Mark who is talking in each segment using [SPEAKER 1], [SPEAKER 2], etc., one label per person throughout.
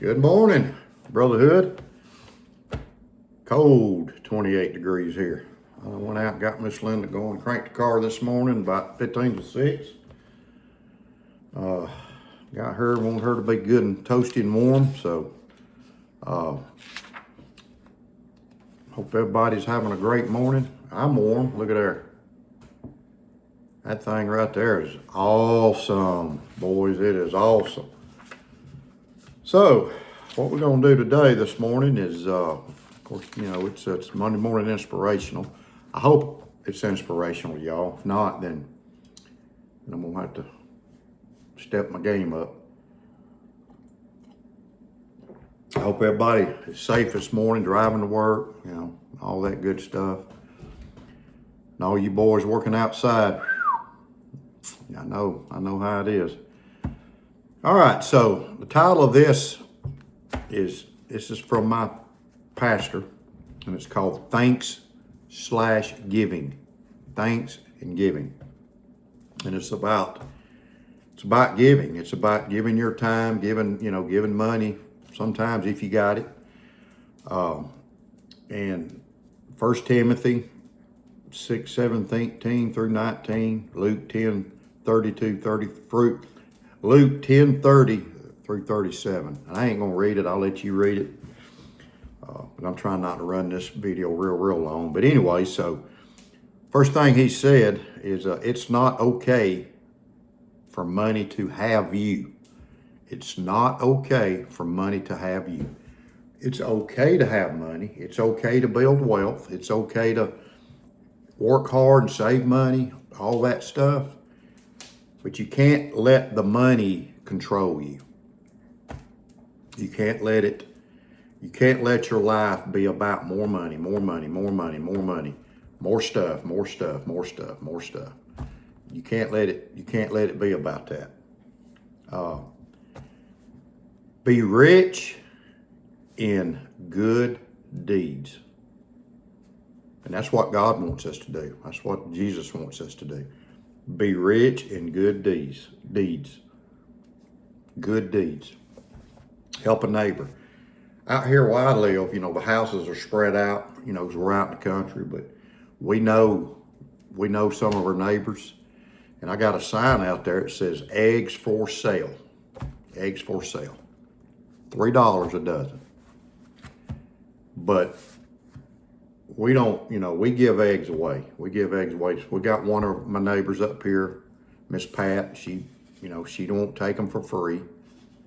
[SPEAKER 1] Good morning, Brotherhood. Cold 28 degrees here. I went out and got Miss Linda going, cranked the car this morning about 15 to 6. Got her, want her to be good and toasty and warm, so hope everybody's having a great morning. I'm warm, look at there. That thing right there is awesome, boys, it is awesome. So, what we're gonna do today, this morning, is, of course, you know, it's Monday morning inspirational. I hope it's inspirational, y'all. If not, then I'm gonna have to step my game up. I hope everybody is safe this morning, driving to work, you know, all that good stuff. And all you boys working outside, I know how it is. All right, so the title of this is from my pastor, and it's called Thanks/Giving. Thanks and giving. And it's about giving. It's about giving your time, giving money, sometimes if you got it. And 1 Timothy 6:17 through 19, Luke 10:30 through 37. And I ain't gonna read it, I'll let you read it. But I'm trying not to run this video real long. But anyway, so first thing he said is it's not okay for money to have you. It's not okay for money to have you. It's okay to have money. It's okay to build wealth. It's okay to work hard and save money, all that stuff. But you can't let the money control you. You can't let your life be about more money, more stuff. You can't let it be about that. Be rich in good deeds. And that's what God wants us to do. That's what Jesus wants us to do. Be rich in good deeds. Good deeds. Help a neighbor. Out here where I live, you know, the houses are spread out, you know, because we're out in the country, but we know some of our neighbors. And I got a sign out there that says eggs for sale. Eggs for sale. $3 a dozen. But we don't, you know, we give eggs away. We got one of my neighbors up here, Miss Pat. She don't take them for free.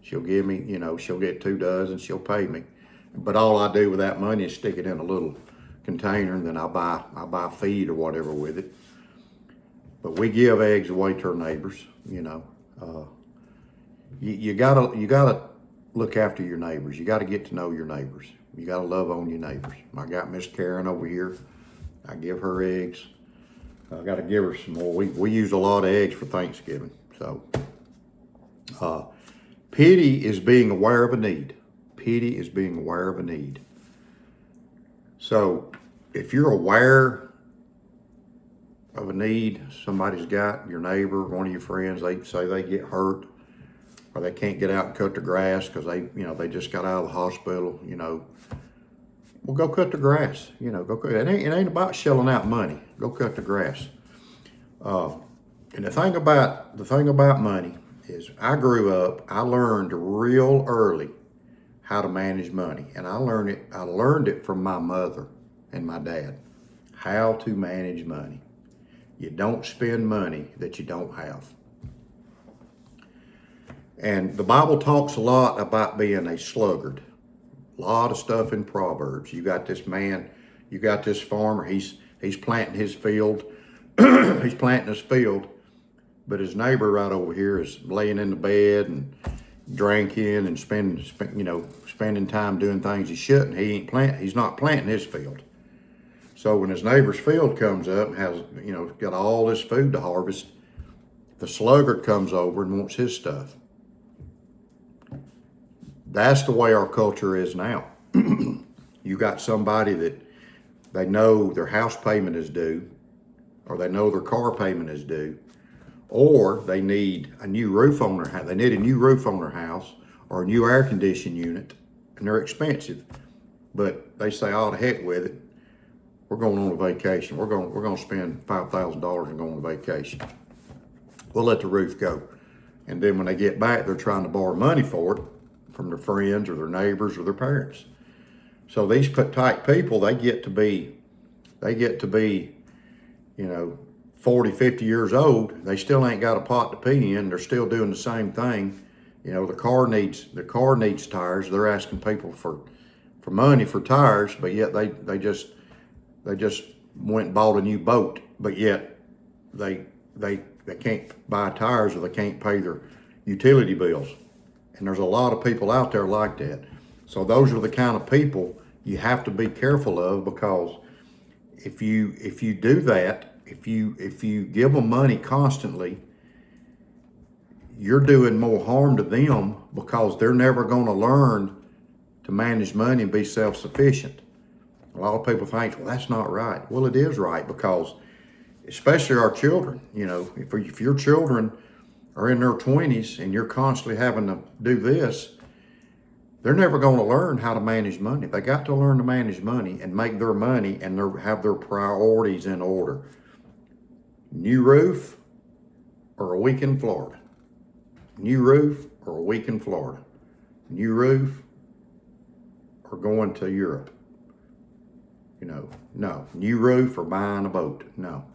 [SPEAKER 1] She'll give me, you know, she'll get 2 dozen, she'll pay me. But all I do with that money is stick it in a little container, and then I buy feed or whatever with it. But we give eggs away to our neighbors, you know. You gotta look after your neighbors. You gotta get to know your neighbors. You gotta love on your neighbors. I got Miss Karen over here. I give her eggs. I gotta give her some more. We use a lot of eggs for Thanksgiving. So, pity is being aware of a need. Pity is being aware of a need. So, if you're aware of a need somebody's got, your neighbor, one of your friends, they say they get hurt, or they can't get out and cut their grass because they just got out of the hospital, you know. Well, go cut the grass, you know, go cut. It ain't about shelling out money. Go cut the grass. And the thing about money is I learned real early how to manage money. And I learned it from my mother and my dad, how to manage money. You don't spend money that you don't have. And the Bible talks a lot about being a sluggard. A lot of stuff in Proverbs. You got this farmer, he's planting his field. He's planting his field, but his neighbor right over here is laying in the bed and drinking and spending time doing things he shouldn't. He's not planting his field. So when his neighbor's field comes up and has, got all this food to harvest, the sluggard comes over and wants his stuff. That's the way our culture is now. You got somebody that they know their house payment is due, or they know their car payment is due, or they need a new roof on their house. They need a new roof on their house, or a new air conditioning unit, and they're expensive. But they say, "Oh, to heck with it. We're going on a vacation. We're going to spend $5,000 and go on a vacation. We'll let the roof go." And then when they get back, they're trying to borrow money for it from their friends or their neighbors or their parents. So these type people, they get to be, 40, 50 years old. They still ain't got a pot to pee in. They're still doing the same thing. The car needs tires. They're asking people for money for tires, but yet they just went and bought a new boat, but yet they can't buy tires or they can't pay their utility bills. And there's a lot of people out there like that. So those are the kind of people you have to be careful of, because if you do that, if you give them money constantly, you're doing more harm to them, because they're never going to learn to manage money and be self-sufficient. A lot of people think, well, that's not right. Well, it is right, because especially our children, if your children are in their 20s and you're constantly having to do this, they're never going to learn how to manage money. They got to learn to manage money and make their money and have their priorities in order. New roof or a week in Florida. New roof or a week in Florida. New roof or going to Europe. No. New roof or buying a boat. No.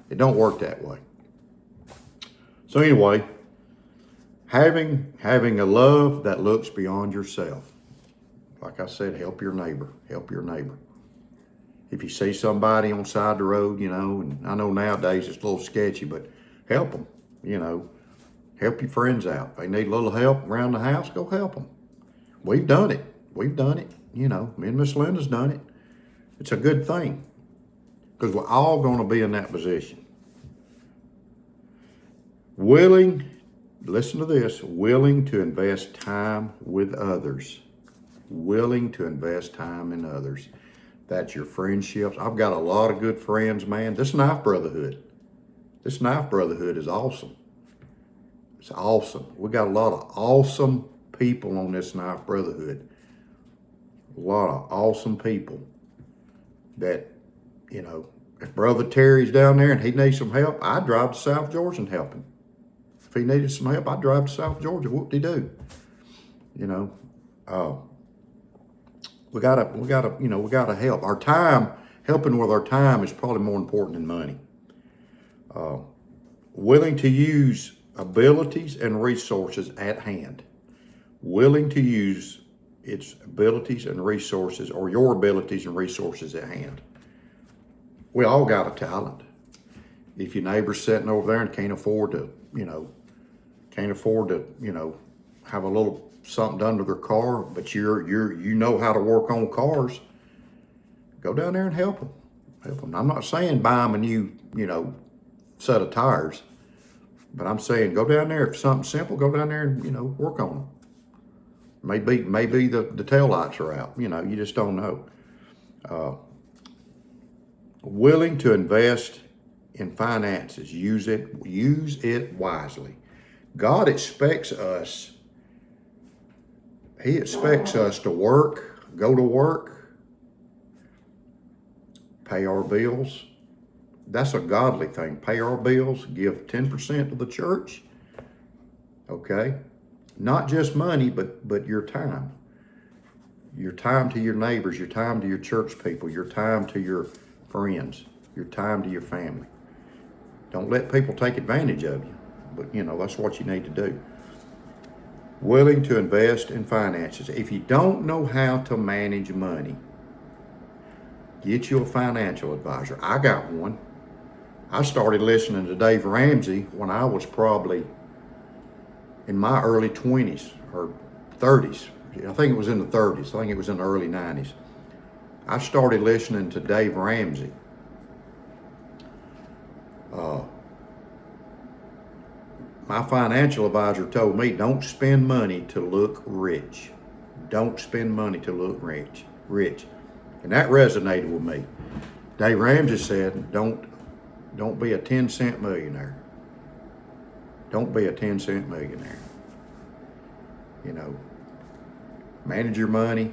[SPEAKER 1] It don't work that way. So anyway, having a love that looks beyond yourself. Like I said, help your neighbor. Help your neighbor. If you see somebody on the side of the road, and I know nowadays it's a little sketchy, but help them. Help your friends out. If they need a little help around the house, go help them. We've done it. Me and Miss Linda's done it. It's a good thing, because we're all going to be in that position. Listen to this, willing to invest time with others. Willing to invest time in others. That's your friendships. I've got a lot of good friends, man. This knife brotherhood is awesome. It's awesome. We got a lot of awesome people on this knife brotherhood. A lot of awesome people that, if Brother Terry's down there and he needs some help, I'd drive to South Georgia and help him. If he needed some help, I'd drive to South Georgia. Whoop-de-doo. We gotta help. Our time, helping with our time is probably more important than money. Willing to use abilities and resources at hand. Willing to use its abilities and resources, or your abilities and resources at hand. We all got a talent. If your neighbor's sitting over there and can't afford to have a little something done to their car, but you know how to work on cars, go down there and help them. I'm not saying buy them a new, set of tires, but I'm saying go down there. If something simple, go down there and, work on them. Maybe the tail lights are out. You just don't know. Willing to invest in finances. Use it wisely. God expects us. He expects us to work, go to work, pay our bills. That's a godly thing. Pay our bills, give 10% to the church. Okay? Not just money, but your time. Your time to your neighbors, your time to your church people, your time to your friends, your time to your family. Don't let people take advantage of you, but that's what you need to do. Willing to invest in finances. If you don't know how to manage money, get you a financial advisor. I got one. I started listening to Dave Ramsey when I was probably in my early 20s or 30s. I think it was in the 30s. I think it was in the early 90s. I started listening to Dave Ramsey. My financial advisor told me, don't spend money to look rich. Don't spend money to look rich. And that resonated with me. Dave Ramsey said, don't be a 10-cent millionaire. Don't be a 10-cent millionaire. Manage your money,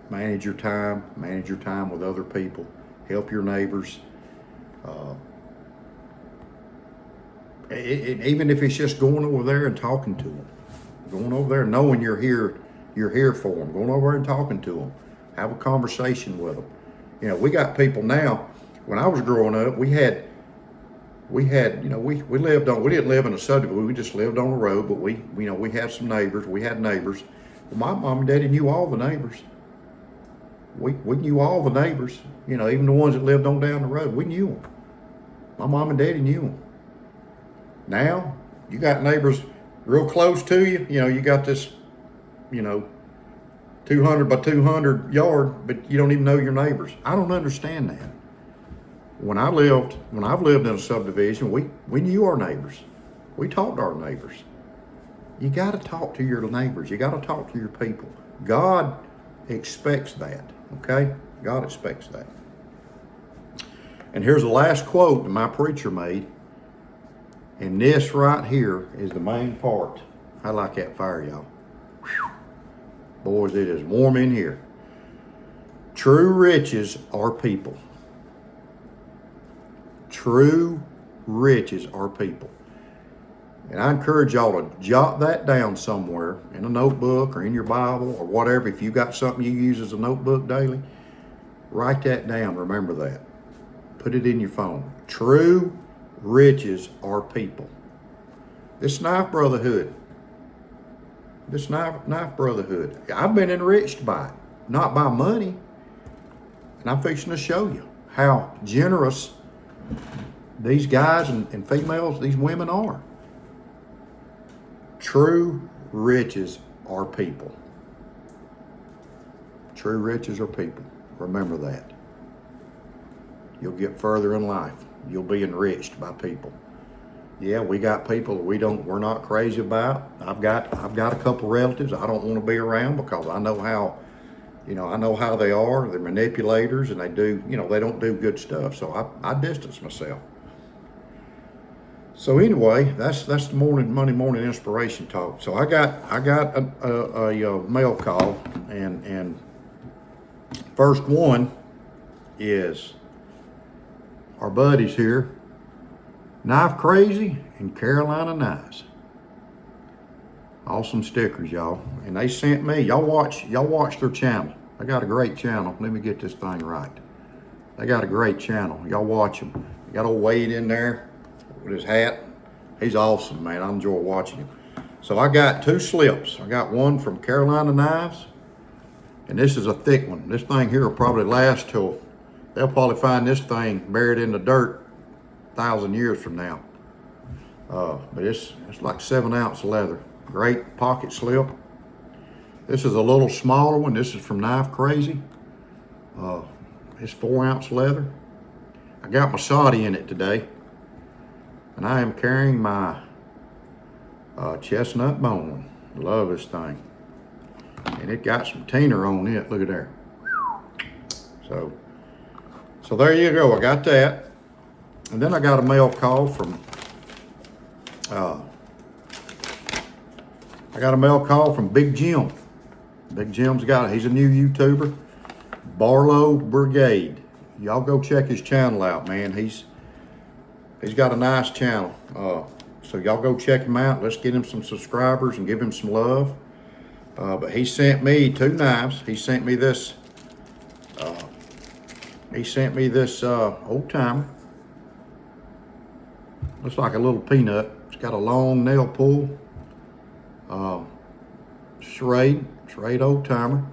[SPEAKER 1] manage your time with other people, help your neighbors. Even if it's just going over there and talking to them, going over there knowing you're here for them, going over there and talking to them, have a conversation with them. You know, we got people now. When I was growing up, we lived on, we didn't live in a subdivision, we just lived on the road, but we had some neighbors, we had neighbors. Well, my mom and daddy knew all the neighbors. We knew all the neighbors, even the ones that lived on down the road, we knew them. My mom and daddy knew them. Now, you got neighbors real close to you, you got this, 200 by 200 yard, but you don't even know your neighbors. I don't understand that. When I've lived in a subdivision, we knew our neighbors. We talked to our neighbors. You got to talk to your neighbors. You got to talk to your people. God expects that, okay? God expects that. And here's the last quote that my preacher made. And this right here is the main part. I like that fire, y'all. Whew. Boys, it is warm in here. True riches are people. True riches are people. And I encourage y'all to jot that down somewhere in a notebook or in your Bible or whatever. If you got something you use as a notebook daily, write that down. Remember that. Put it in your phone. True riches are people. This knife brotherhood. I've been enriched by it, not by money. And I'm fixing to show you how generous these guys and females, these women are. True riches are people. True riches are people. Remember that. You'll get further in life. You'll be enriched by people. Yeah, we got people we're not crazy about. I've got a couple relatives I don't want to be around because I know how they are. They're manipulators and they don't do good stuff. So I distance myself. So anyway, that's the Monday morning inspiration talk. So I got a mail call, and first one is our buddies here, Knife Crazy and Carolina Knives. Awesome stickers, y'all. And they sent me. Y'all watch their channel. They got a great channel. Let me get this thing right. They got a great channel. Y'all watch them. You got old Wade in there with his hat. He's awesome, man. I enjoy watching him. So I got two slips. I got one from Carolina Knives, and this is a thick one. This thing here will probably last till, they'll probably find this thing buried in the dirt 1,000 years from now. But it's like 7-ounce leather. Great pocket slip. This is a little smaller one. This is from Knife Crazy. It's 4-ounce leather. I got my Saudi in it today. And I am carrying my chestnut bone. Love this thing. And it got some tiner on it. Look at there. So there you go. I got that. And then I got a mail call from Big Jim. Big Jim's he's a new YouTuber. Barlow Brigade. Y'all go check his channel out, man. He's got a nice channel. So y'all go check him out. Let's get him some subscribers and give him some love. But he sent me two knives. He sent me this old timer. Looks like a little peanut. It's got a long nail pull. Serrate old timer.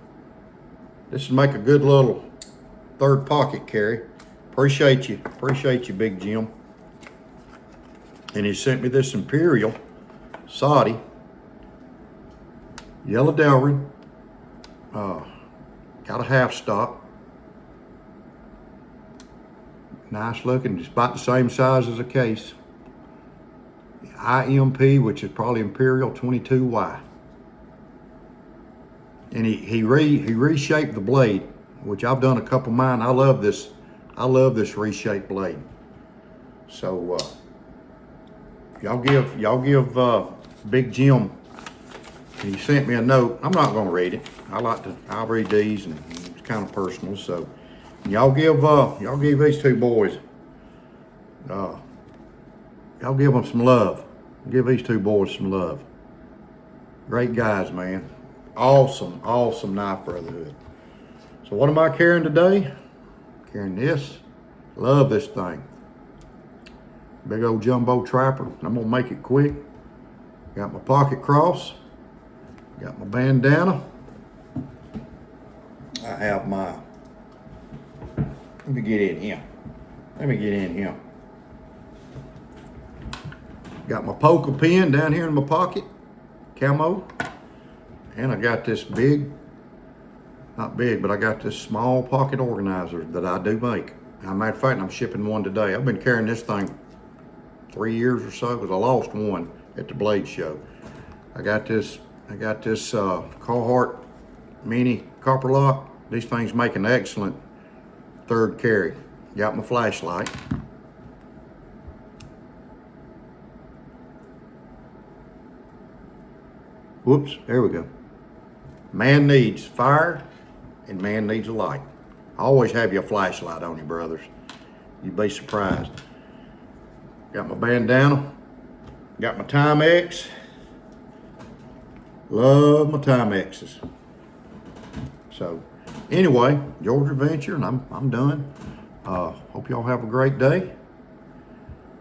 [SPEAKER 1] This would make a good little third pocket carry. Appreciate you, Big Jim. And he sent me this Imperial Saudi yellow Delrin. Got a half stop. Nice looking, just about the same size as a case. IMP, which is probably Imperial 22Y. And he reshaped the blade, which I've done a couple of mine. I love this reshaped blade. So y'all give Big Jim And he sent me a note. I'm not gonna read it. I'll read these, and it's kind of personal. So y'all give these two boys, y'all give them some love. Give these two boys some love. Great guys, man. Awesome, awesome knife brotherhood. So what am I carrying today? Carrying this. Love this thing. Big old jumbo trapper. I'm gonna make it quick. Got my pocket cross. Got my bandana. I have my, let me get in here. Got my poker pen down here in my pocket, camo. And I got this big, not big, but I got this small pocket organizer that I do make. As a matter of fact, I'm shipping one today. I've been carrying this thing 3 years or so because I lost one at the Blade Show. I got this Carhartt mini copper lock. These things make an excellent third carry. Got my flashlight. Whoops, there we go. Man needs fire and man needs a light. Always have your flashlight on you, brothers. You'd be surprised. Got my bandana. Got my Timex. Love my Timexes. So anyway, Georgia Adventure, and I'm done. Hope y'all have a great day.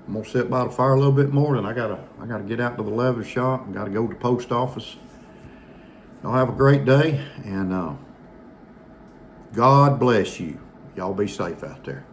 [SPEAKER 1] I'm gonna sit by the fire a little bit more, and I gotta get out to the leather shop and gotta go to the post office. Y'all have a great day, and God bless you. Y'all be safe out there.